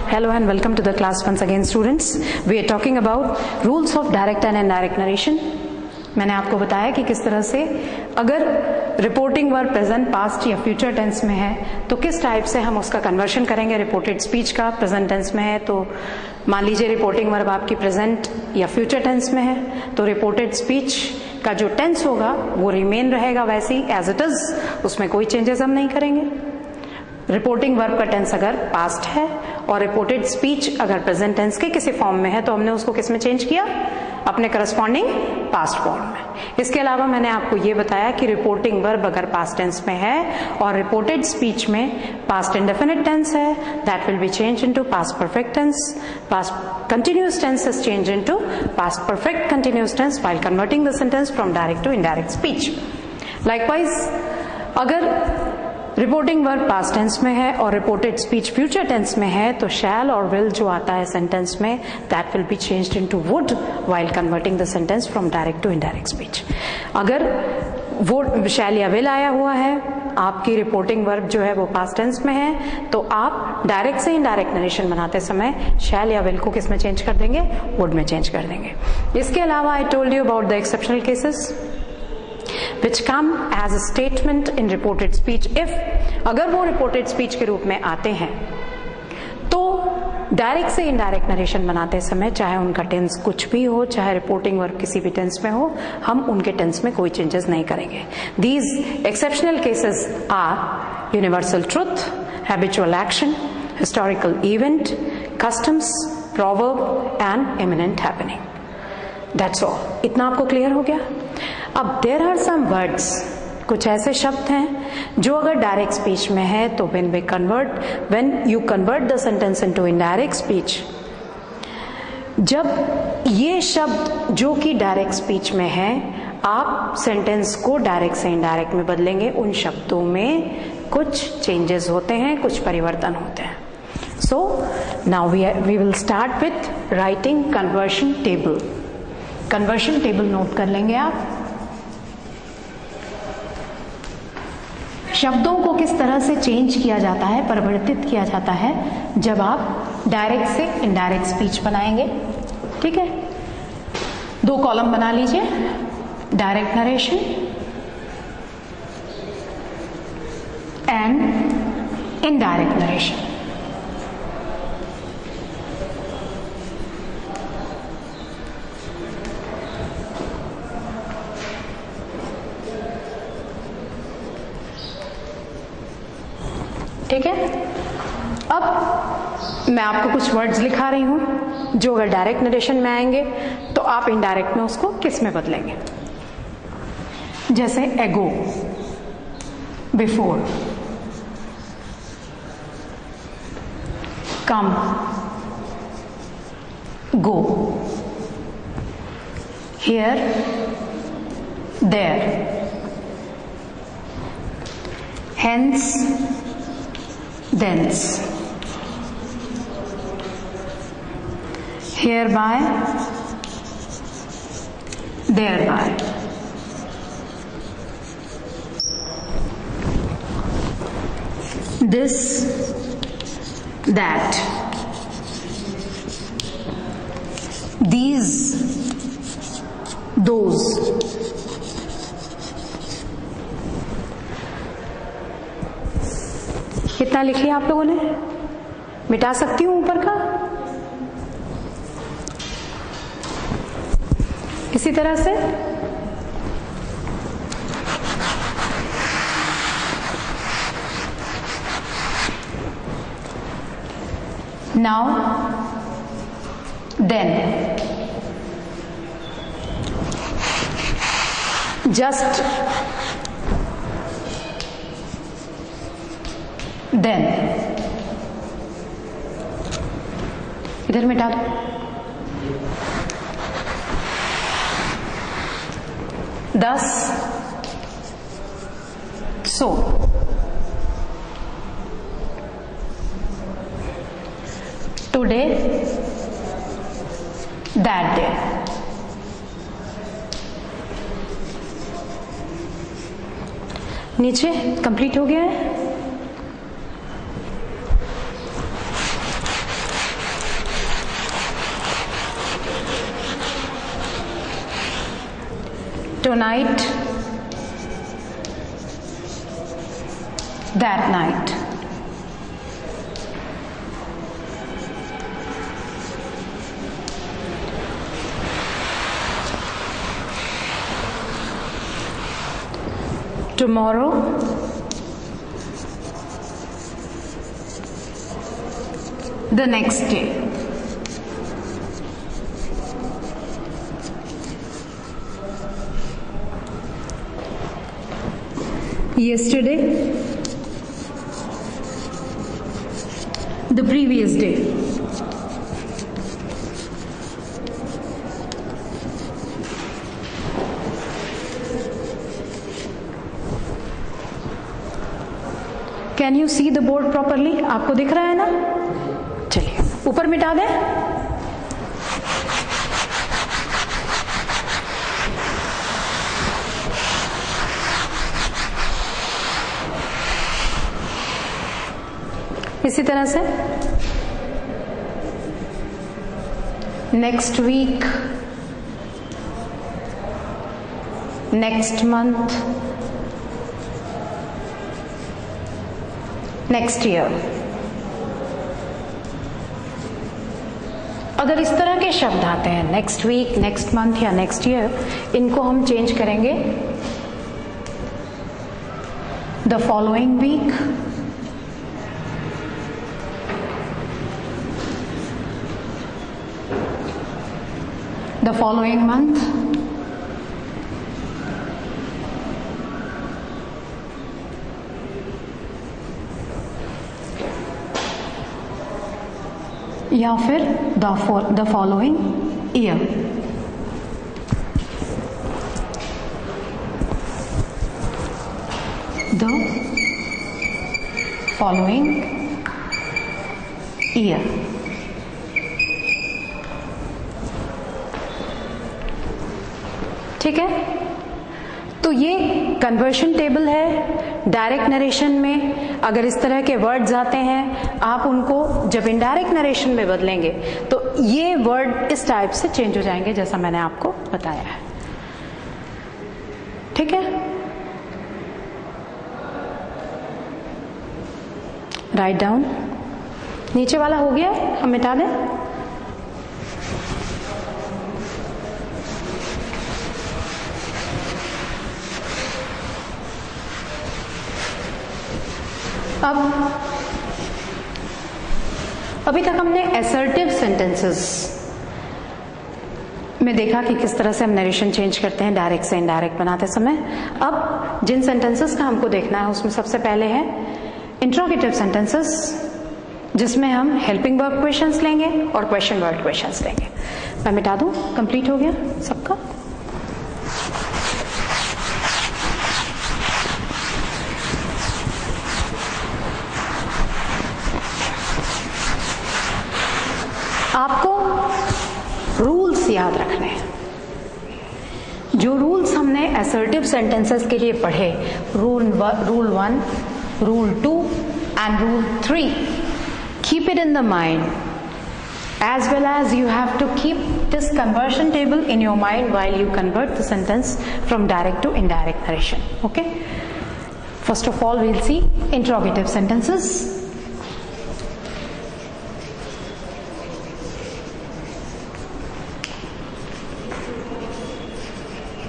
Hello and welcome to the class once again, students. We are talking about rules of direct and indirect narration. मैंने आपको बताया कि किस तरह से अगर रिपोर्टिंग वर्ब प्रेजेंट, पास्ट या फ्यूचर टेंस में है तो किस टाइप से हम उसका कन्वर्शन करेंगे रिपोर्टेड स्पीच का। प्रेजेंट टेंस में है तो मान लीजिए रिपोर्टिंग वर्ब आपकी प्रेजेंट या फ्यूचर टेंस में है तो रिपोर्टेड स्पीच का जो टेंस होगा वो रिमेन रहेगा वैसे ही एज इट इज, उसमें कोई चेंजेस हम नहीं करेंगे। रिपोर्टिंग वर्ब का टेंस अगर पास्ट है और रिपोर्टेड स्पीच अगर प्रेजेंट टेंस के किसी फॉर्म में है तो हमने उसको किस में चेंज किया, अपने करस्पॉन्डिंग पास्ट फॉर्म में। इसके अलावा मैंने आपको ये बताया कि रिपोर्टिंग वर्ब अगर पास्ट टेंस में है और रिपोर्टेड स्पीच में पास्ट इंडेफिनिट टेंस है, that will be change into past perfect tense. Past continuous tense is change into past perfect continuous tense while converting the sentence from direct to indirect speech. Likewise अगर reporting verb past tense में है और reported speech future tense में है तो शैल और will जो आता है सेंटेंस में, that will be changed into would while converting the sentence from direct to indirect speech. अगर वो शैल या विल आया हुआ है, आपकी रिपोर्टिंग वर्ब जो है वो पास्ट टेंस में है, तो आप डायरेक्ट से इनडायरेक्ट नरेशन बनाते समय शैल या विल को किस में चेंज कर देंगे, वुड में चेंज कर देंगे। इसके अलावा I told you about the exceptional cases which come as a statement in reported speech if, अगर वो reported speech के रूप में आते हैं तो डायरेक्ट से इनडायरेक्ट नरेशन बनाते समय चाहे उनका टेंस कुछ भी हो, चाहे रिपोर्टिंग वर्ब किसी भी टेंस में हो, हम उनके टेंस में कोई चेंजेस नहीं करेंगे। These exceptional cases are universal truth, habitual action, historical event, customs, proverb and imminent happening. That's all. इतना आपको क्लियर हो गया। अब देयर आर सम वर्ड्स, कुछ ऐसे शब्द हैं जो अगर डायरेक्ट स्पीच में है तो when you convert the sentence into indirect speech, जब ये शब्द जो कि डायरेक्ट स्पीच में है आप सेंटेंस को डायरेक्ट से इनडायरेक्ट में बदलेंगे, उन शब्दों में कुछ चेंजेस होते हैं, कुछ परिवर्तन होते हैं। So now we will start with writing conversion table. Conversion table note कर लेंगे आप। शब्दों को किस तरह से चेंज किया जाता है, परिवर्तित किया जाता है जब आप डायरेक्ट से इनडायरेक्ट स्पीच बनाएंगे। ठीक है, दो कॉलम बना लीजिए, direct narration and indirect narration. ठीक है, अब मैं आपको कुछ वर्ड्स लिखा रही हूं जो अगर डायरेक्ट नरेशन में आएंगे तो आप इनडायरेक्ट में उसको किस में बदलेंगे। जैसे ago, before, come, go, here, there, hence, thence, hereby, thereby, this, that, these, those, कितना लिख लिया आप लोगों ने? मिटा सकती हूं ऊपर का? इसी तरह से नाउ, देन, जस्ट, देन, इधर मिटा दो। दस, सो, टुडे, दैट डे। नीचे कंप्लीट हो गया है। tonight, that night. Tomorrow, the next day. Yesterday, the previous day. Can you see the board properly? आपको दिख रहा है ना? चलिए ऊपर मिटा दें। इसी तरह से next week, next month, next year. अगर इस तरह के शब्द आते हैं नेक्स्ट वीक, नेक्स्ट मंथ या नेक्स्ट ईयर, इनको हम चेंज करेंगे the following week, the following month, या फिर the following year। The following year। ठीक है, तो ये कन्वर्शन टेबल है। डायरेक्ट नरेशन में अगर इस तरह के वर्ड्स आते हैं, आप उनको जब इनडायरेक्ट नरेशन में बदलेंगे तो ये वर्ड इस टाइप से चेंज हो जाएंगे, जैसा मैंने आपको बताया है। ठीक है, राइट डाउन। नीचे वाला हो गया, हम मिटा दें। अब अभी तक हमने असर्टिव सेंटेंसेस में देखा कि किस तरह से हम नरेशन चेंज करते हैं डायरेक्ट से इनडायरेक्ट बनाते समय। अब जिन सेंटेंसेस का हमको देखना है उसमें सबसे पहले है इंट्रोगेटिव सेंटेंसेस, जिसमें हम हेल्पिंग वर्ब क्वेश्चंस लेंगे और क्वेश्चन वर्ड क्वेश्चंस लेंगे। मैं मिटा दूं, कंप्लीट हो गया सबका। आपको रूल्स याद रखने हैं। जो रूल्स हमने असर्टिव सेंटेंसेस के लिए पढ़े, rule 1, rule 2 and rule 3, keep it in the mind, as well as you have to keep this conversion table in your mind while you convert the sentence from direct to indirect narration. Okay, first of all we'll see interrogative sentences.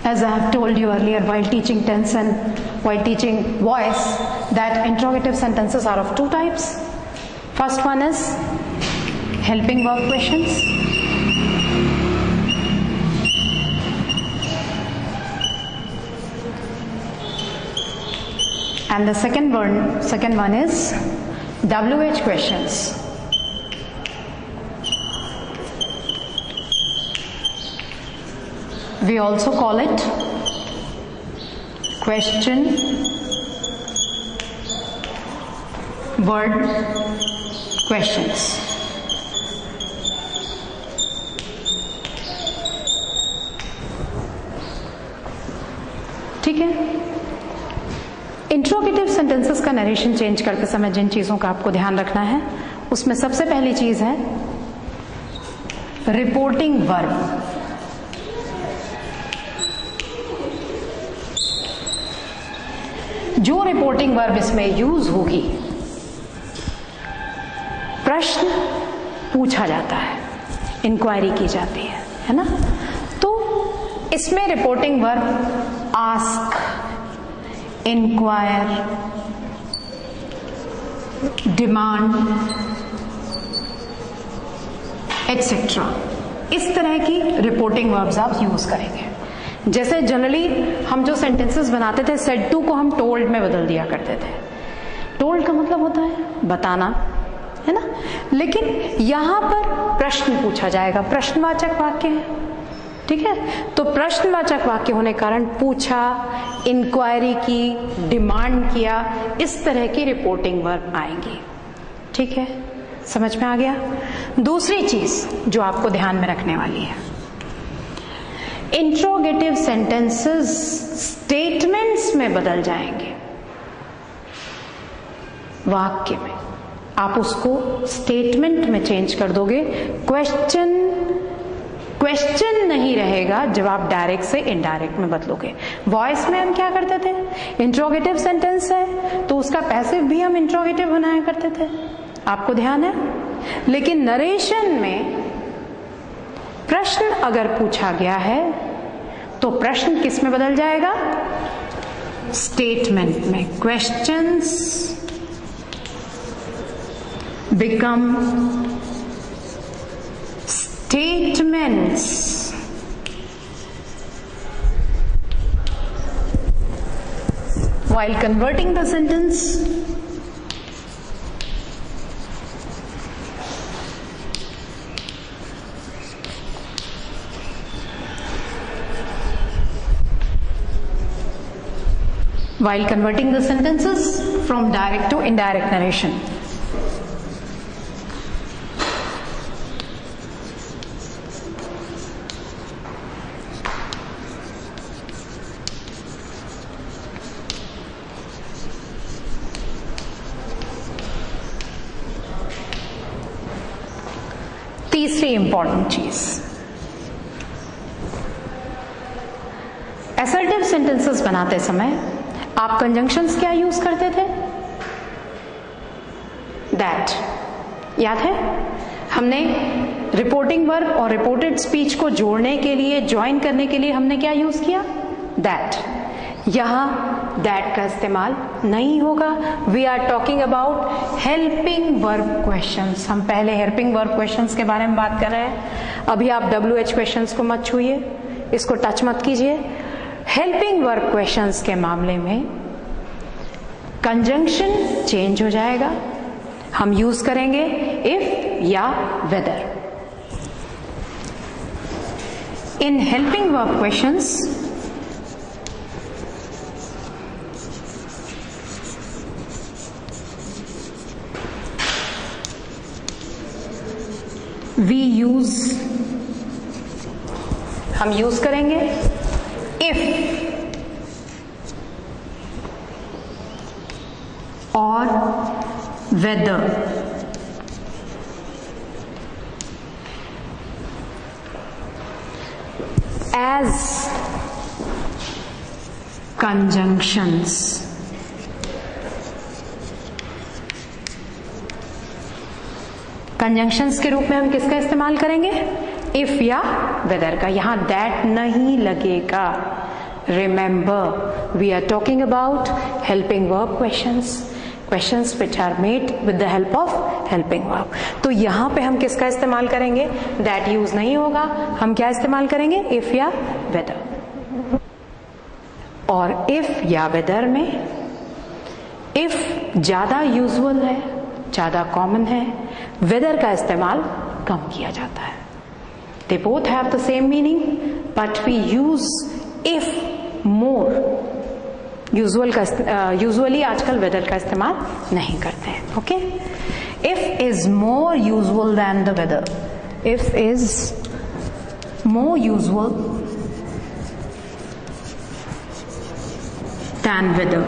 As I have told you earlier while teaching tense and while teaching voice, that interrogative sentences are of two types. First one is helping verb questions, and the second one is WH questions. We also call it question word questions. ठीक है, interrogative sentences का narration change करते समय जिन चीजों का आपको ध्यान रखना है, उसमें सबसे पहली चीज है रिपोर्टिंग वर्ब। जो रिपोर्टिंग वर्ब इसमें यूज होगी, प्रश्न पूछा जाता है, इंक्वायरी की जाती है ना। तो इसमें reporting verb ask, inquire, demand etcetera, इस तरह की रिपोर्टिंग वर्ब्स आप यूज करेंगे। जैसे जनरली हम जो सेंटेंसेस बनाते थे, सेड टू को हम टोल्ड में बदल दिया करते थे। टोल्ड का मतलब होता है बताना, है ना। लेकिन यहां पर प्रश्न पूछा जाएगा, प्रश्नवाचक वाक्य है, ठीक है। तो प्रश्नवाचक वाक्य होने के कारण पूछा, इंक्वायरी की, डिमांड किया, इस तरह की रिपोर्टिंग वर्ब आएंगी, ठीक है। समझ में आ गया। दूसरी चीज जो आपको ध्यान में रखने वाली है, इंट्रोगेटिव सेंटेंसेस स्टेटमेंट्स में बदल जाएंगे। वाक्य में आप उसको स्टेटमेंट में चेंज कर दोगे। क्वेश्चन नहीं रहेगा जब आप डायरेक्ट से इनडायरेक्ट में बदलोगे। वॉइस में हम क्या करते थे, इंट्रोगेटिव सेंटेंस है तो उसका पैसिव भी हम इंट्रोगेटिव बनाया करते थे, आपको ध्यान है। लेकिन नरेशन में प्रश्न अगर पूछा गया है तो प्रश्न किस में बदल जाएगा, स्टेटमेंट में। Questions become statements. While converting the sentence, from direct to indirect narration. तीसरी इंपॉर्टेंट चीज, असर्टिव सेंटेंसेस बनाते समय आप कंजंक्शंस क्या यूज करते थे, दैट, याद है। हमने रिपोर्टिंग वर्ब और रिपोर्टेड स्पीच को जोड़ने के लिए, ज्वाइन करने के लिए हमने क्या यूज किया, दैट। यहां दैट का इस्तेमाल नहीं होगा। We are talking about helping verb questions. हम पहले हेल्पिंग वर्ब क्वेश्चंस के बारे में बात कर रहे हैं। अभी आप WH क्वेश्चंस को मत छूइए, इसको टच मत कीजिए। हेल्पिंग वर्ब क्वेश्चंस के मामले में कंजंक्शन चेंज हो जाएगा। हम यूज करेंगे इफ या whether. In helping verb questions हम यूज करेंगे इफ और वेदर। As conjunctions. कंजंक्शंस के रूप में हम किसका इस्तेमाल करेंगे, इफ या वेदर का। यहां दैट नहीं लगेगा। Remember we are talking about helping verb questions which are made with the help of helping verb. तो यहां पे हम किसका इस्तेमाल करेंगे, दैट यूज नहीं होगा। हम क्या इस्तेमाल करेंगे, इफ या वेदर। और इफ या वेदर में इफ ज्यादा यूजुअल है, ज्यादा कॉमन है, वेदर का इस्तेमाल कम किया जाता है। They both have the same meaning but we use if more. Usually आजकल वेदर का इस्तेमाल नहीं करते हैं। Okay, if is more usual than the whether. If is more usual than whether.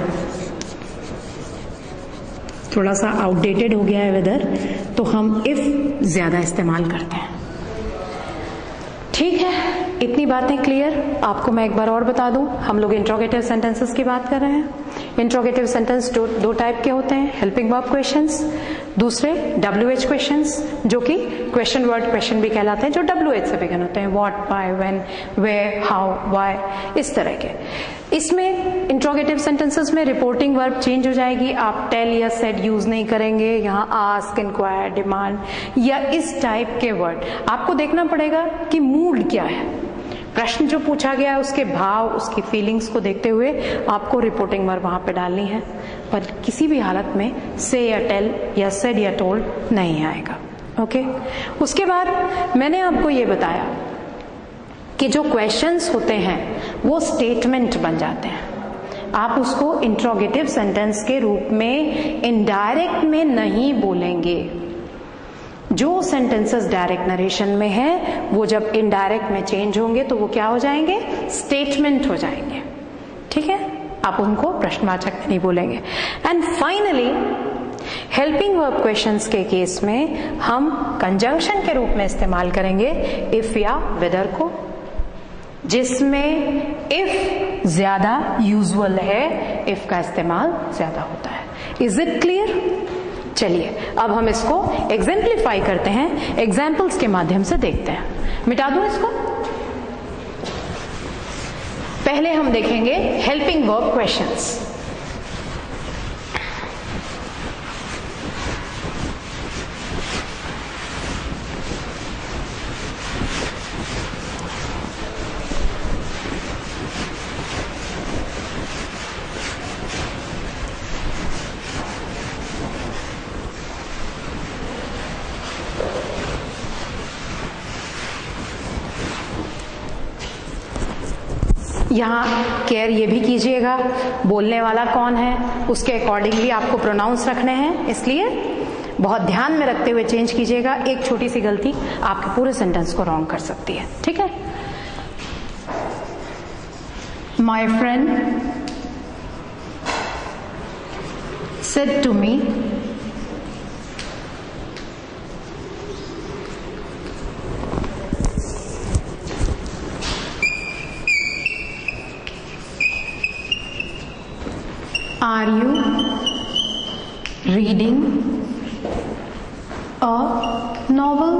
थोड़ा सा आउटडेटेड हो गया है वेदर, तो हम इफ ज्यादा इस्तेमाल करते हैं। ठीक है, इतनी बातें क्लियर। आपको मैं एक बार और बता दूं, हम लोग इंट्रोगेटिव सेंटेंसेस की बात कर रहे हैं। इंट्रोगेटिव सेंटेंस दो टाइप के होते हैं, हेल्पिंग वर्ब क्वेश्चंस, दूसरे WH क्वेश्चंस, जो कि क्वेश्चन वर्ड क्वेश्चन भी कहलाते हैं, जो WH से बिगिन होते हैं, what, why, when, where, how, why, इस तरह के। इसमें इंट्रोगेटिव सेंटेंसेस में रिपोर्टिंग वर्ब चेंज हो जाएगी, आप टेल या सेड यूज नहीं करेंगे, यहाँ आस्क, इंक्वायर, डिमांड या इस टाइप के वर्ड। आपको देखना पड़ेगा कि मूड क्या है, प्रश्न जो पूछा गया है उसके भाव, उसकी फीलिंग्स को देखते हुए आपको रिपोर्टिंग वर्ब वहां पे डालनी है, पर किसी भी हालत में से या टेल या सेड या टोल्ड नहीं आएगा। ओके, उसके बाद मैंने आपको ये बताया कि जो क्वेश्चंस होते हैं वो स्टेटमेंट बन जाते हैं। आप उसको इंट्रोगेटिव सेंटेंस के रूप में इनडायरेक्ट में नहीं बोलेंगे। जो सेंटेंसेस डायरेक्ट नरेशन में है वो जब इनडायरेक्ट में चेंज होंगे तो वो क्या हो जाएंगे, स्टेटमेंट हो जाएंगे। ठीक है, आप उनको प्रश्नवाचक में नहीं बोलेंगे। And finally helping verb questions के केस में हम कंजंक्शन के रूप में इस्तेमाल करेंगे इफ या वेदर को, जिसमें इफ ज्यादा यूजुअल है, इफ का इस्तेमाल ज्यादा होता है। Is it clear? चलिए अब हम इसको एग्जेम्पलीफाई करते हैं, एग्जाम्पल्स के माध्यम से देखते हैं। मिटा दूं इसको। पहले हम देखेंगे हेल्पिंग वर्ब क्वेश्चंस। यहाँ केयर ये भी कीजिएगा, बोलने वाला कौन है उसके अकॉर्डिंगली आपको प्रोनाउंस रखने हैं, इसलिए बहुत ध्यान में रखते हुए चेंज कीजिएगा। एक छोटी सी गलती आपके पूरे सेंटेंस को रॉन्ग कर सकती है। ठीक है, my friend said to me Are you reading a novel?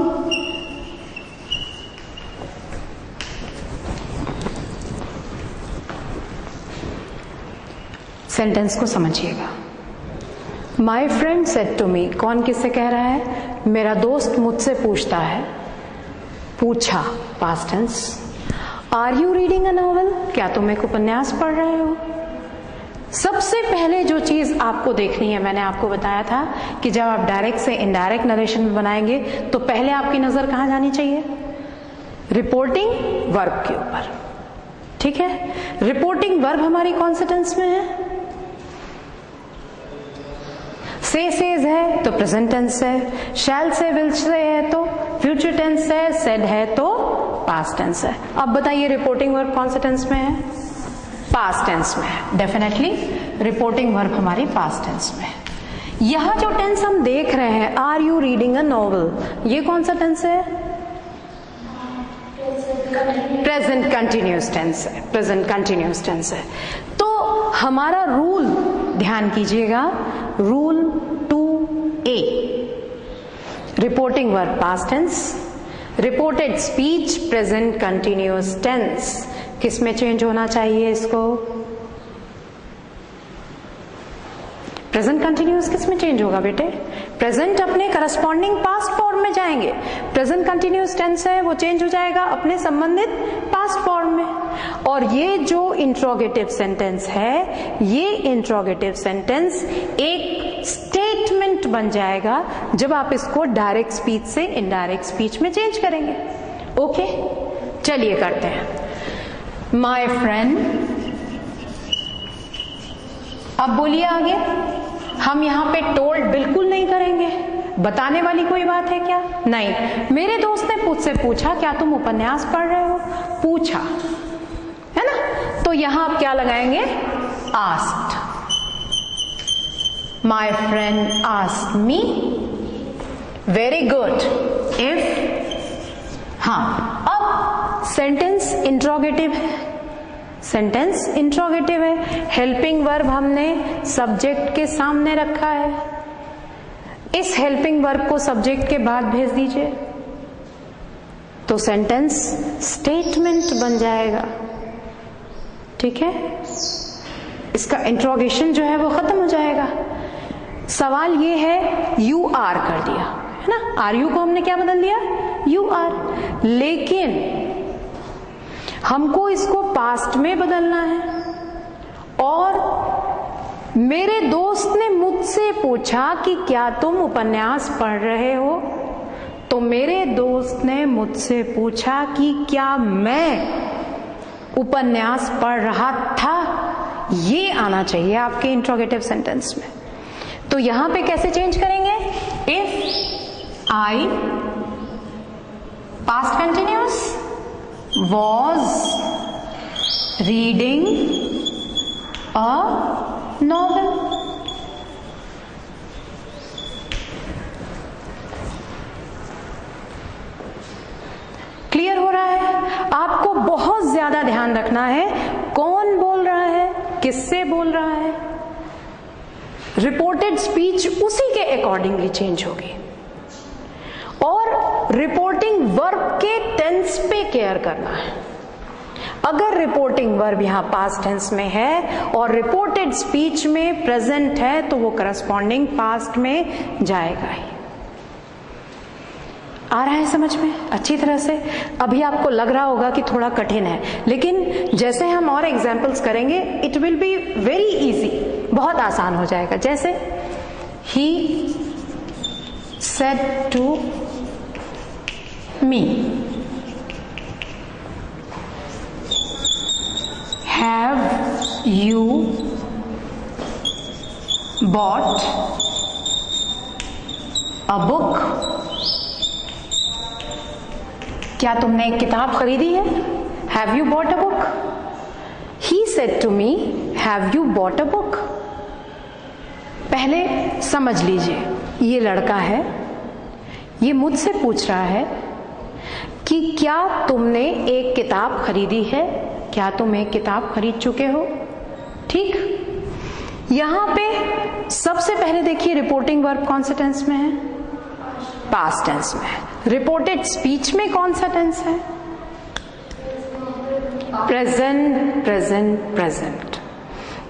Sentence को समझिएगा। My friend said to me, कौन किससे कह रहा है? मेरा दोस्त मुझसे पूछता है, पूछा past tense. Are you reading a novel, क्या तुम एक उपन्यास पढ़ रहे हो? सबसे पहले जो चीज आपको देखनी है, मैंने आपको बताया था कि जब आप डायरेक्ट से इनडायरेक्ट नरेशन में बनाएंगे तो पहले आपकी नजर कहां जानी चाहिए? रिपोर्टिंग वर्ब के ऊपर। ठीक है, रिपोर्टिंग वर्ब हमारी कौन से टेंस में है? से सेज है तो प्रेजेंट टेंस है, शैल से विल से है तो फ्यूचर टेंस है, सेड है तो पास्ट टेंस है। अब बताइए रिपोर्टिंग वर्ब कौन से टेंस में है? पास्ट टेंस में है। डेफिनेटली रिपोर्टिंग वर्ब हमारी पास्ट टेंस में है। यह जो टेंस हम देख रहे हैं, are you reading a novel, ये कौन सा टेंस है? प्रेजेंट कंटिन्यूअस टेंस है, प्रेजेंट कंटिन्यूअस टेंस है। तो हमारा रूल ध्यान कीजिएगा, rule 2A, reporting verb past tense, reported speech present continuous tense, किस में चेंज होना चाहिए इसको? प्रेजेंट कंटिन्यूअस किस में चेंज होगा बेटे? प्रेजेंट अपने करस्पॉन्डिंग पास्ट फॉर्म में जाएंगे, प्रेजेंट कंटिन्यूअस टेंस है वो चेंज हो जाएगा अपने संबंधित पास्ट फॉर्म में। और ये जो इंट्रोगेटिव सेंटेंस है, ये इंट्रोगेटिव सेंटेंस एक स्टेटमेंट बन जाएगा जब आप इसको डायरेक्ट स्पीच से इनडायरेक्ट स्पीच में चेंज करेंगे। ओके, चलिए करते हैं। माई फ्रेंड, अब बोलिए आगे। हम यहां पे टोल्ड बिल्कुल नहीं करेंगे, बताने वाली कोई बात है क्या? नहीं। मेरे दोस्त ने मुझसे पूछा क्या तुम उपन्यास पढ़ रहे हो? पूछा है ना, तो यहां आप क्या लगाएंगे? Asked. My friend asked me. Very good. If, हाँ, अब इंट्रोगेटिव है, सेंटेंस इंट्रोगेटिव है, हेल्पिंग वर्ब हमने सब्जेक्ट के सामने रखा है, इस हेल्पिंग वर्ब को सब्जेक्ट के बाद भेज दीजिए तो सेंटेंस स्टेटमेंट बन जाएगा। ठीक है, इसका इंट्रोगेशन जो है वो खत्म हो जाएगा। सवाल ये है यू आर कर दिया है ना, आर यू को हमने क्या बदल दिया, यू आर, लेकिन हमको इसको पास्ट में बदलना है और मेरे दोस्त ने मुझसे पूछा कि क्या तुम उपन्यास पढ़ रहे हो, तो मेरे दोस्त ने मुझसे पूछा कि क्या मैं उपन्यास पढ़ रहा था, ये आना चाहिए आपके इंट्रोगेटिव सेंटेंस में। तो यहां पे कैसे चेंज करेंगे, if I past continuous was reading a novel, clear हो रहा है। आपको बहुत ज्यादा ध्यान रखना है कौन बोल रहा है, किससे बोल रहा है। रिपोर्टेड स्पीच उसी के अकॉर्डिंगली चेंज होगी और रिपोर्टिंग वर्ब के टेंस पे केयर करना है। अगर रिपोर्टिंग वर्ब यहां पास्ट टेंस में है और रिपोर्टेड स्पीच में प्रेजेंट है तो वो करस्पॉन्डिंग पास्ट में जाएगा ही। आ रहा है समझ में अच्छी तरह से। अभी आपको लग रहा होगा कि थोड़ा कठिन है, लेकिन जैसे हम और एग्जाम्पल्स करेंगे it will be very easy, बहुत आसान हो जाएगा। जैसे he said to me, have you bought a book, क्या तुमने एक किताब खरीदी है, have you bought a book. He said to me have you bought a book. पहले समझ लीजिए, ये लड़का है, ये मुझसे पूछ रहा है कि क्या तुमने एक किताब खरीदी है, क्या तुम एक किताब खरीद चुके हो। ठीक, यहां पे सबसे पहले देखिए रिपोर्टिंग वर्ब कौन सा टेंस में है, पास्ट टेंस में है। रिपोर्टेड स्पीच में कौन सा टेंस है, प्रेजेंट प्रेजेंट प्रेजेंट।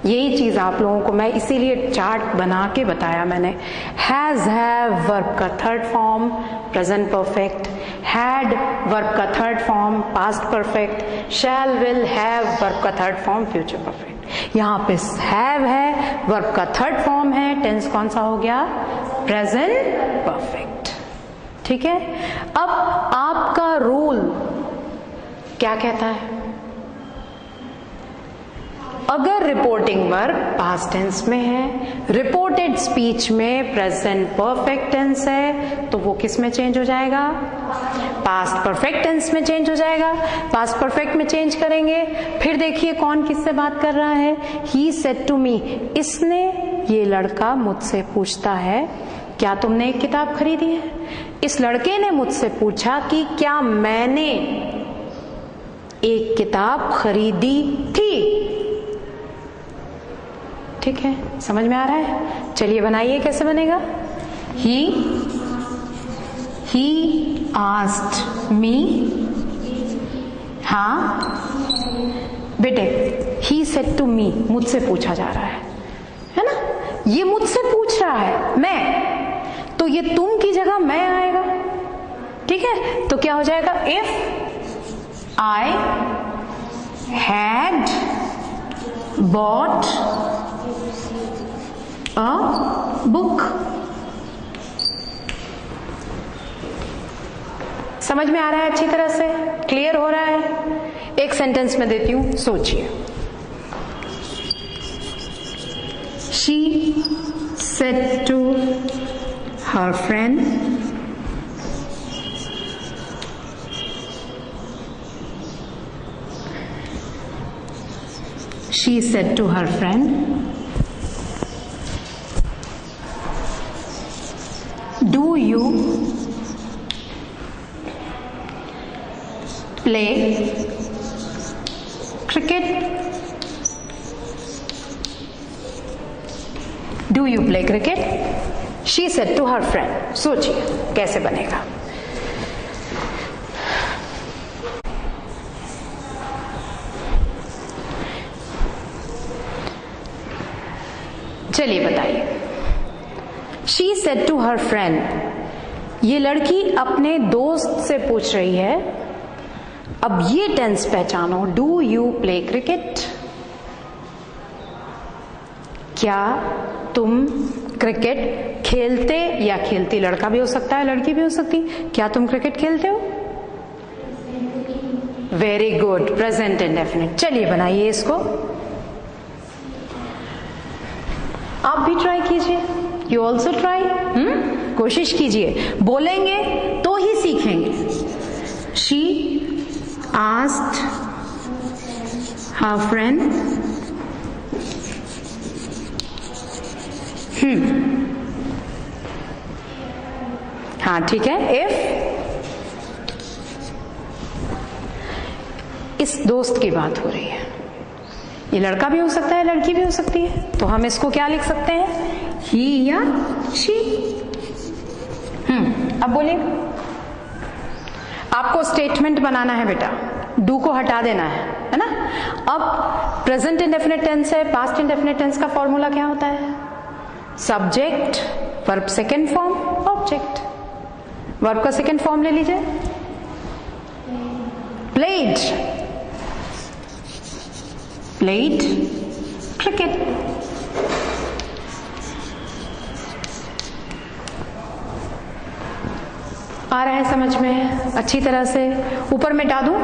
यही चीज आप लोगों को मैं इसीलिए चार्ट बना के बताया मैंने। हैज हैव वर्ब का third form present perfect, had verb का third form past perfect, shall will have verb का थर्ड फॉर्म फ्यूचर परफेक्ट। यहाँ पे हैव है, वर्ब का थर्ड फॉर्म है, टेंस कौन सा हो गया, प्रेजेंट परफेक्ट। ठीक है, अब आपका रूल क्या कहता है, अगर रिपोर्टिंग वर्ब पास्ट टेंस में है, रिपोर्टेड स्पीच में प्रेजेंट परफेक्ट टेंस है, तो वो किस में चेंज हो जाएगा, पास्ट परफेक्ट टेंस में चेंज हो जाएगा। पास्ट परफेक्ट में चेंज करेंगे, फिर देखिए कौन किससे बात कर रहा है, ही सेड टू मी, इसने, ये लड़का मुझसे पूछता है क्या तुमने एक किताब खरीदी है। इस लड़के ने मुझसे पूछा कि क्या मैंने एक किताब खरीदी थी। ठीक है, समझ में आ रहा है। चलिए बनाइए, कैसे बनेगा, ही आस्क्ड मी, हाँ बेटे, ही सेड टू मी, मुझसे पूछा जा रहा है ना, ये मुझसे पूछ रहा है, मैं, तो ये तुम की जगह मैं आएगा। ठीक है, तो क्या हो जाएगा, if I had bought a book. समझ में आ रहा है अच्छी तरह से, क्लियर हो रहा है। एक सेंटेंस में देती हूं, सोचिए। She said to her friend, she said to her friend, do you play cricket? Do you play cricket? She said to her friend. सोचिए कैसे बनेगा. चलिए बताइए. She said to her friend. ये लड़की अपने दोस्त से पूछ रही है. अब ये टेंस पहचानो. Do you play cricket? क्या तुम क्रिकेट खेलते या खेलती, लड़का भी हो सकता है लड़की भी हो सकती, क्या तुम क्रिकेट खेलते हो? Very good, present indefinite. चलिए बनाइए इसको. आप भी ट्राई कीजिए. You also try. कोशिश कीजिए. बोलेंगे तो ही सीखेंगे. She asked her friend. हाँ ठीक है. इफ, इस दोस्त की बात हो रही है. ये लड़का भी हो सकता है लड़की भी हो सकती है, तो हम इसको क्या लिख सकते हैं? ही या शी. अब बोलिए. आपको स्टेटमेंट बनाना है बेटा. डू को हटा देना है ना. अब प्रेजेंट इंडेफिनिट टेंस है. पास्ट इंडेफिनिट टेंस का फॉर्मूला क्या होता है? Subject, verb second form, object. Verb का सेकेंड फॉर्म ले लीजिए. प्लेड. Played cricket. आ रहा है समझ में अच्छी तरह से? ऊपर मिटा दूं?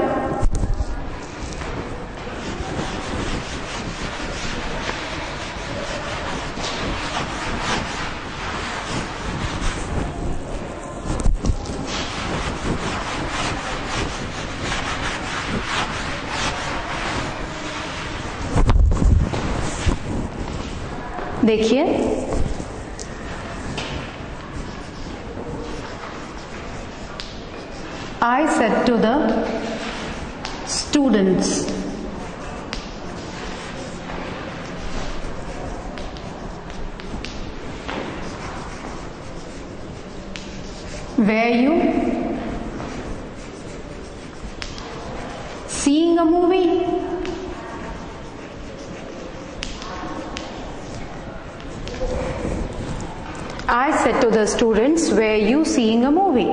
देखिए. I said to the students, were you seeing a movie? I said to the students, were you seeing a movie?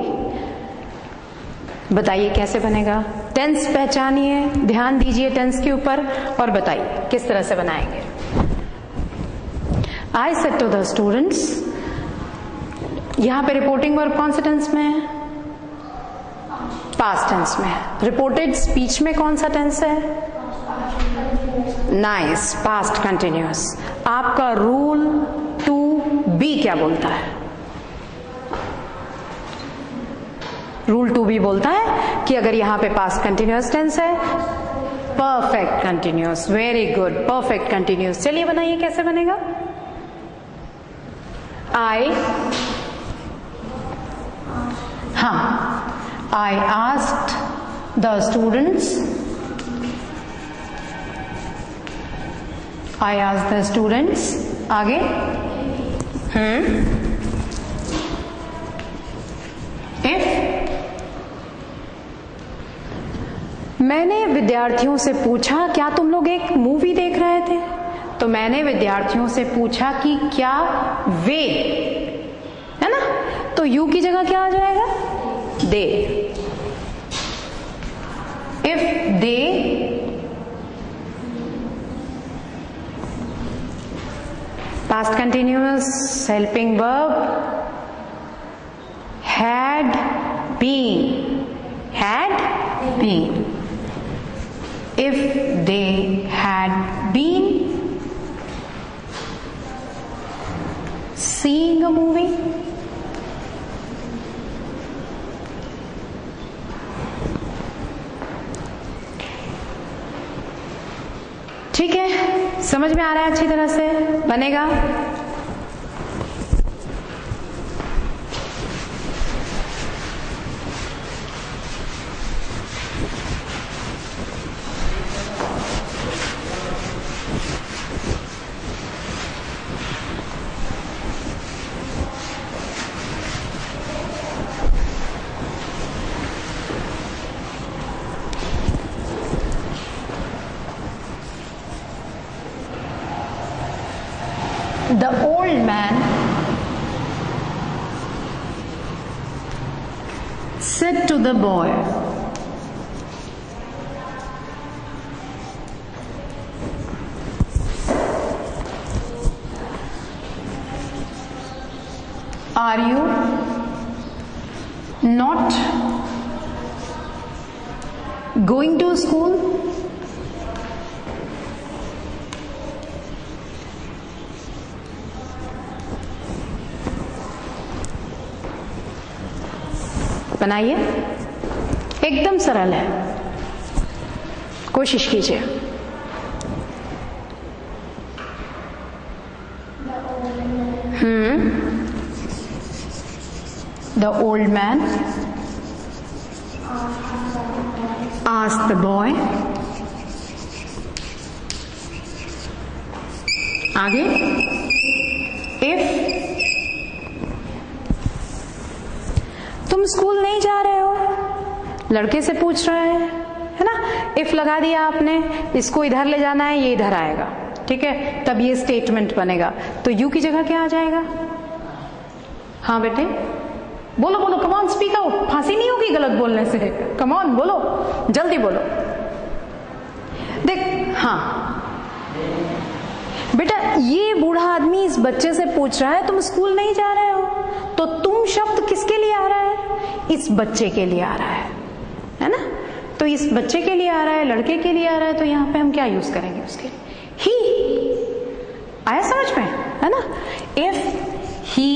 बताइए कैसे बनेगा. टेंस पहचानिए, ध्यान दीजिए टेंस के ऊपर और बताइए किस तरह से बनाएंगे. I said to the students. यहां पे रिपोर्टिंग वर्ब कौन से टेंस में है? पास्ट टेंस में. रिपोर्टेड स्पीच में कौन सा टेंस है? Nice, past continuous. आपका रूल टू बी क्या बोलता है? रूल टू बी बोलता है कि अगर यहां पे पास्ट कंटिन्यूअस टेंस है, perfect continuous. Very good, perfect continuous. चलिए बनाइए कैसे बनेगा. आई, हाँ, I asked the students. I asked the students. आगे. इफ, मैंने विद्यार्थियों से पूछा क्या तुम लोग एक मूवी देख रहे थे? तो मैंने विद्यार्थियों से पूछा कि क्या वे, है ना, तो यू की जगह क्या आ जाएगा? They. If they, past continuous helping verb, had been. If they had been seeing a movie. ठीक है, समझ में आ रहा है अच्छी तरह से? बनेगा. The old man said to the boy, are you not going to school? बनाइए, एकदम सरल है, कोशिश कीजिए। The old man asked the boy, आगे, if तुम स्कूल नहीं जा रहे हो, लड़के से पूछ रहा है ना। इफ लगा दिया आपने, इसको इधर ले जाना है, ये इधर आएगा, ठीक है, तब ये स्टेटमेंट बनेगा। तो यू की जगह क्या आ जाएगा? हाँ बेटे बोलो बोलो, कम ऑन स्पीक आउट, फांसी नहीं होगी गलत बोलने से, कम ऑन बोलो, जल्दी बोलो। देख, हाँ बेटा, ये बूढ़ा आदमी इस बच्चे से पूछ रहा है तुम स्कूल नहीं जा रहे हो, तो तुम शब्द किसके लिए आ रहा है? इस बच्चे के लिए आ रहा है ना। तो इस बच्चे के लिए आ रहा है, लड़के के लिए आ रहा है, तो यहाँ पे हम क्या यूज करेंगे उसके लिए? ही। आया समझ में, है ना। इफ ही,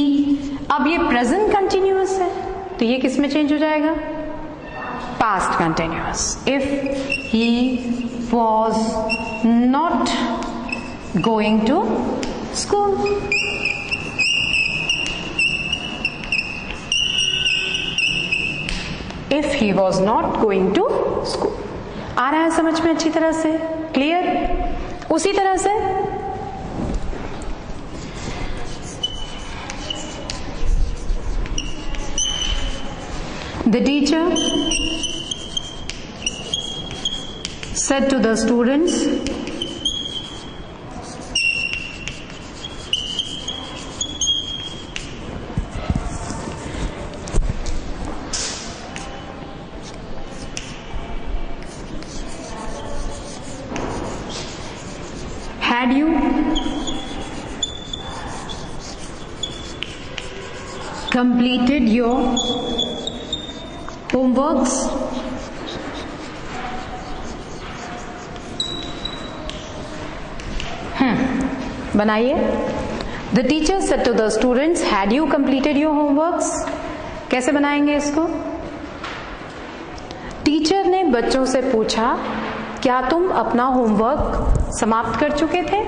अब ये प्रेजेंट कंटिन्यूअस है, तो ये किस में चेंज हो जाएगा? Past continuous. If he was not going to school, if he was not going to school. आ रहा है समझ में अच्छी तरह से? क्लियर? उसी तरह से the teacher said to the students, had you completed your homeworks? बनाइए। The teacher said to the students, had you completed your homeworks? कैसे बनाएंगे इसको? टीचर ने बच्चों से पूछा, क्या तुम अपना होमवर्क समाप्त कर चुके थे?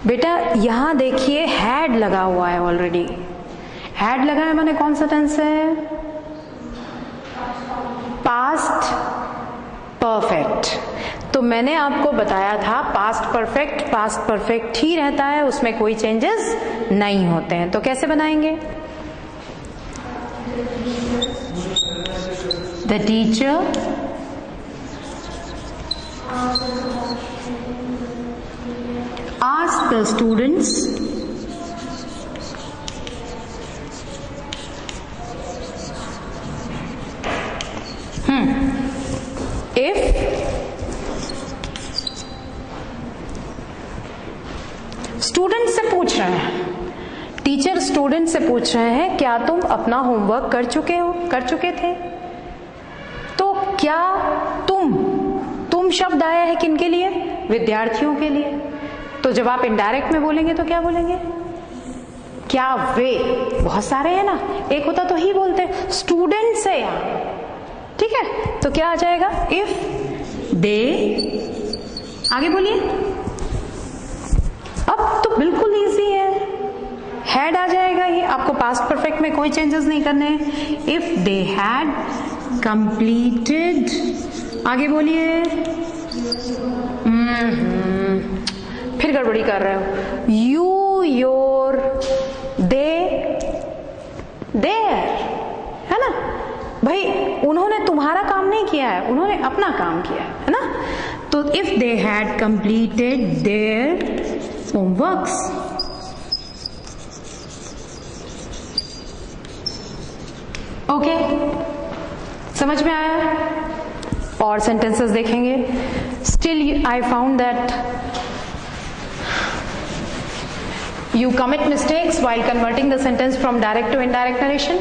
बेटा यहां देखिए, हैड लगा हुआ है ऑलरेडी। हैड लगा है माने कौन सा टेंस है? Past perfect. तो मैंने आपको बताया था पास्ट परफेक्ट ही रहता है, उसमें कोई चेंजेस नहीं होते हैं। तो कैसे बनाएंगे? The teacher asked the students if student से पूछ रहे हैं, टीचर स्टूडेंट से पूछ रहे हैं क्या तुम अपना होमवर्क कर चुके थे? तो क्या तुम शब्द आया है किनके लिए? विद्यार्थियों के लिए। तो जब आप इनडायरेक्ट में बोलेंगे तो क्या बोलेंगे? क्या वे, बहुत सारे हैं ना, एक होता तो ही बोलते, स्टूडेंट्स है यहाँ, ठीक है। तो क्या आ जाएगा? इफ दे, आगे बोलिए। अब तो बिल्कुल इजी है, हैड आ जाएगा ही, आपको पास्ट परफेक्ट में कोई चेंजेस नहीं करने हैं। इफ दे हैड कंप्लीटेड, आगे बोलिए। फिर गड़बड़ी कर रहे हो। यू, योर, दे, देयर, तुम्हारा काम नहीं किया है, उन्होंने अपना काम किया है ना। तो if they had completed there homeworks, okay, समझ में आया। और सेंटेंसेस देखेंगे। Still I found that you commit mistakes while converting the sentence from direct to indirect narration.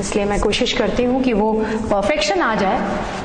इसलिए मैं कोशिश करती हूं कि वो परफेक्शन आ जाए।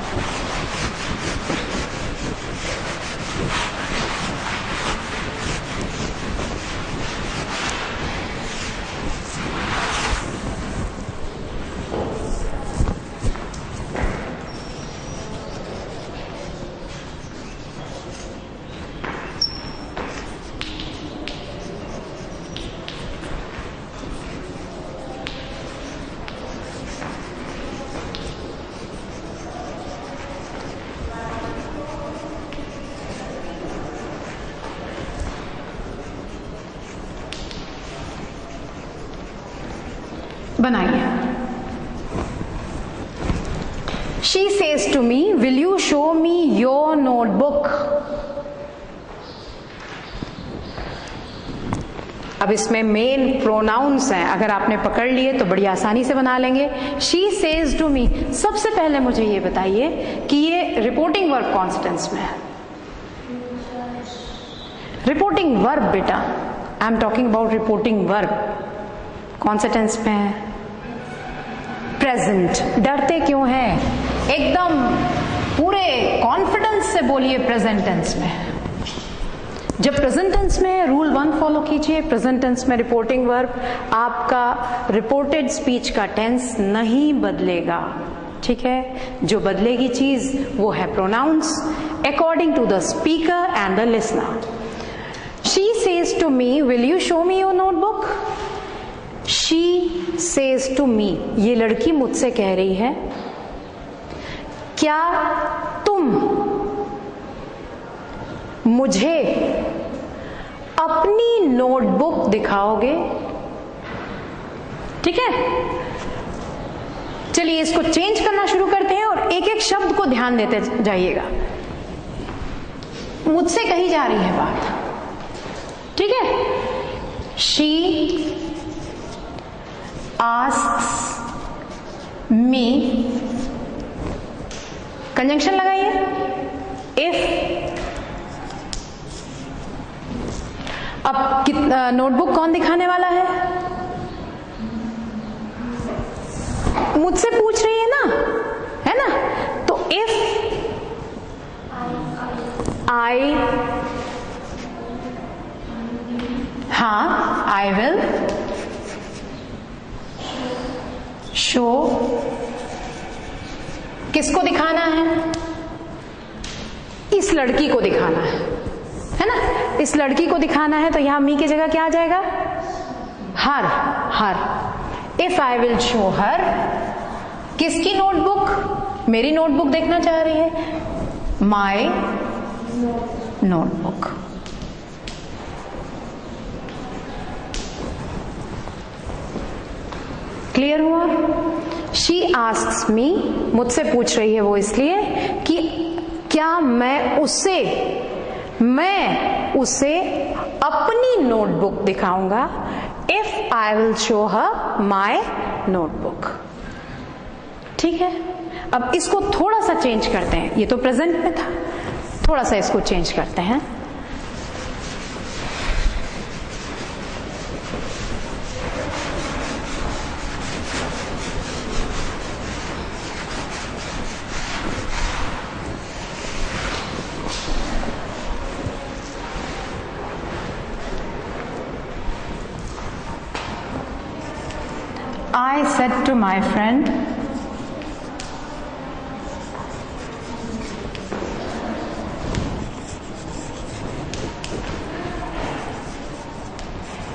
बनाइए। She says to me, will you show me your notebook? अब इसमें मेन प्रोनाउंस हैं, अगर आपने पकड़ लिए तो बड़ी आसानी से बना लेंगे। She says to me, सबसे पहले मुझे ये बताइए कि ये रिपोर्टिंग वर्ब कौन से टेंस में है। रिपोर्टिंग वर्ब बेटा, I am talking about reporting verb, कौन से टेंस में है? प्रेजेंट। डरते क्यों हैं? एकदम पूरे कॉन्फिडेंस से बोलिए प्रेजेंट टेंस में। जब प्रेजेंट टेंस में रूल 1 फॉलो कीजिए। प्रेजेंट टेंस में रिपोर्टिंग वर्ब आपका रिपोर्टेड स्पीच का टेंस नहीं बदलेगा, ठीक है। जो बदलेगी चीज वो है pronouns according to the speaker and the listener. She says to me, will you show me your notebook? She says to me, ये लड़की मुझसे कह रही है, क्या तुम मुझे अपनी नोटबुक दिखाओगे? ठीक है, चलिए इसको चेंज करना शुरू करते हैं और एक एक शब्द को ध्यान देते जाइएगा। मुझसे कही जा रही है बात, ठीक है। शी asks me, कंजंक्शन लगाइए, if। अब नोटबुक कौन दिखाने वाला है? मुझसे पूछ रही है ना, है ना। तो if I, हाँ I will शो, किसको दिखाना है? इस लड़की को दिखाना है ना। इस लड़की को दिखाना है तो यहां मी की जगह क्या आ जाएगा? हर। हर। इफ आई विल शो हर, किसकी नोटबुक? मेरी नोटबुक देखना चाह रही है, माई नोटबुक। क्लियर हुआ? शी आस्क्स मी, मुझसे पूछ रही है वो इसलिए कि क्या मैं उसे अपनी नोटबुक दिखाऊंगा। If I will show her my notebook, ठीक है। अब इसको थोड़ा सा चेंज करते हैं, ये तो प्रेजेंट में था, थोड़ा सा इसको चेंज करते हैं। I said to my friend,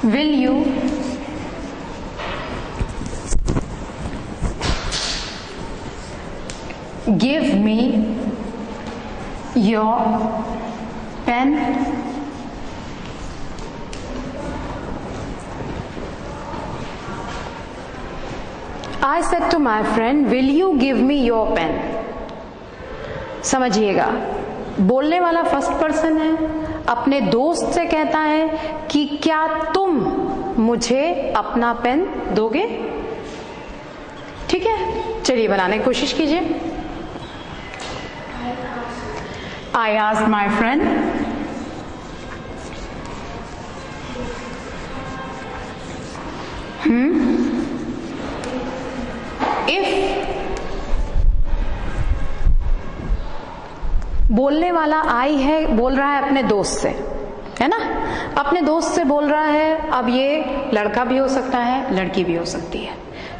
will you give me your pen? I said to my friend, will you give me your pen? समझिएगा, बोलने वाला फर्स्ट पर्सन है, अपने दोस्त से कहता है कि क्या तुम मुझे अपना पेन दोगे? ठीक है, चलिए बनाने की कोशिश कीजिए. I asked my friend, if बोलने वाला आई है, बोल रहा है अपने दोस्त से, है ना, अपने दोस्त से बोल रहा है. अब ये लड़का भी हो सकता है, लड़की भी हो सकती है.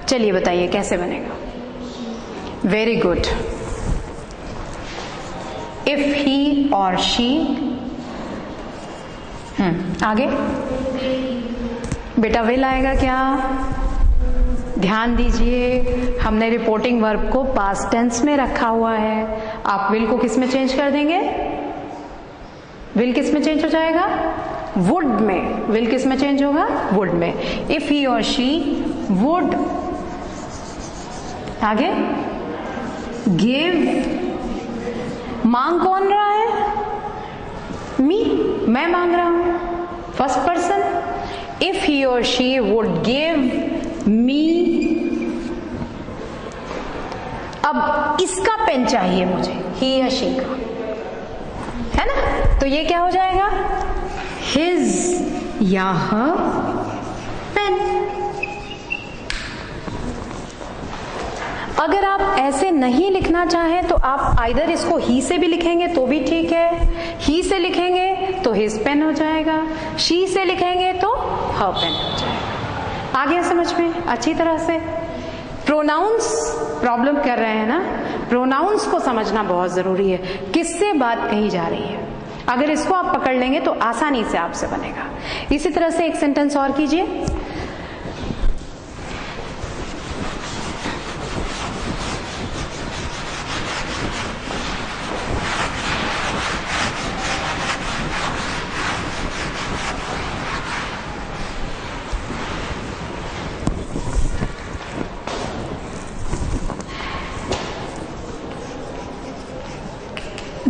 चलिए बताइए कैसे बनेगा. Very good. इफ ही और शी, आगे बेटा विल आएगा क्या? ध्यान दीजिए, हमने रिपोर्टिंग वर्ब को पास्ट टेंस में रखा हुआ है. आप विल को किस में चेंज कर देंगे? विल किस में चेंज हो जाएगा? वुड में. विल किस में चेंज होगा? वुड में. इफ ही और शी वुड, आगे गिव. मांग कौन रहा है? मी, मैं मांग रहा हूं, फर्स्ट पर्सन. इफ ही और शी वुड गिव मी. अब इसका पेन चाहिए मुझे, ही या शी का, है ना, तो ये क्या हो जाएगा? हिज या हर पेन. अगर आप ऐसे नहीं लिखना चाहें तो आप आइदर इसको ही से भी लिखेंगे तो भी ठीक है, ही से लिखेंगे तो हिज पेन हो जाएगा, शी से लिखेंगे तो हर पेन हो जाएगा. आ गया समझ में अच्छी तरह से? प्रोनाउंस प्रॉब्लम कर रहे हैं ना, प्रोनाउंस को समझना बहुत जरूरी है, किससे बात कही जा रही है. अगर इसको आप पकड़ लेंगे तो आसानी से आपसे बनेगा. इसी तरह से एक सेंटेंस और कीजिए.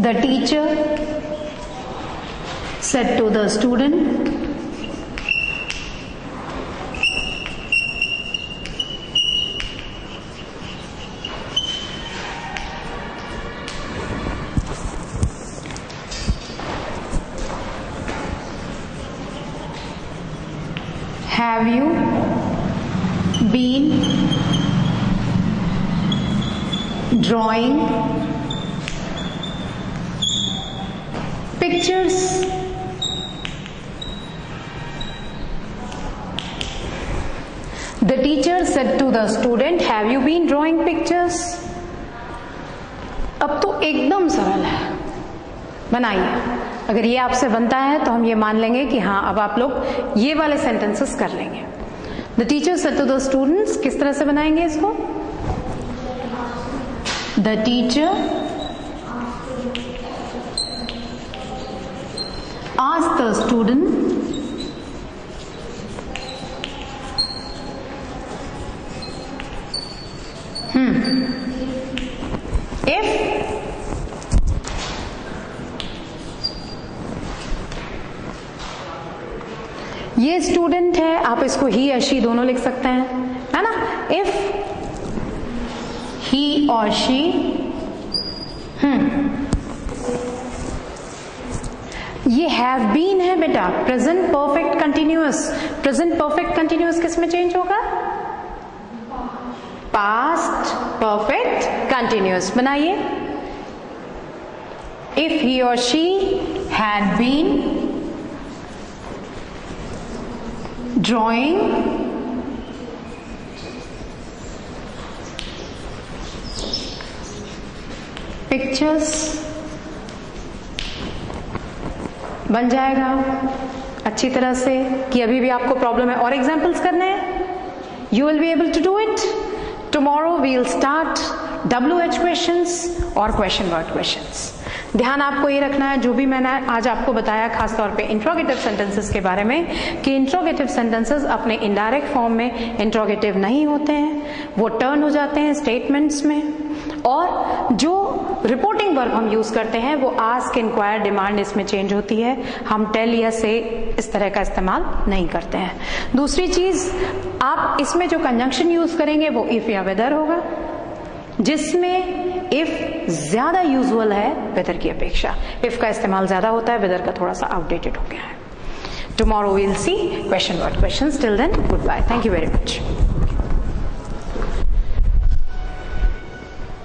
The teacher said to the student, have you been drawing pictures? The teacher said to the student, have you been drawing pictures? अब तो एकदम सरल है, बनाइए. अगर ये आपसे बनता है तो हम ये मान लेंगे कि हाँ अब आप लोग ये वाले सेंटेंसेस कर लेंगे. The teacher said to the students, किस तरह से बनाएंगे इसको? The teacher asked the student if ये स्टूडेंट है, आप इसको ही या शी दोनों लिख सकते हैं, है ना. इफ ही और शी, ये हैव बीन है बेटा, present perfect continuous. Present perfect continuous किस में चेंज होगा? Past perfect continuous. बनाइए. इफ ही और she had been drawing pictures, बन जाएगा अच्छी तरह से कि अभी भी आपको प्रॉब्लम है और एग्जाम्पल्स करने हैं. You will be able to do it. Tomorrow we will start WH questions और क्वेश्चन वर्ड क्वेश्चंस। ध्यान आपको ये रखना है, जो भी मैंने आज आपको बताया खास तौर पे इंट्रोगेटिव सेंटेंसेस के बारे में, कि इंट्रोगेटिव सेंटेंसेस अपने इनडायरेक्ट फॉर्म में इंट्रोगेटिव नहीं होते हैं, वो टर्न हो जाते हैं स्टेटमेंट्स में, और जो रिपोर्टिंग वर्ब हम यूज करते हैं वो आस्क, इंक्वायर, डिमांड, इसमें चेंज होती है। हम टेल या से इस तरह का इस्तेमाल नहीं करते हैं। दूसरी चीज, आप इसमें जो कंजंक्शन यूज करेंगे वो इफ या वेदर होगा, जिसमें इफ ज्यादा यूजुअल है वेदर की अपेक्षा। इफ का इस्तेमाल ज्यादा होता है, वेदर का थोड़ा सा आउटडेटेड हो गया है। Tomorrow we'll see question word questions. Till then, goodbye, thank you very much.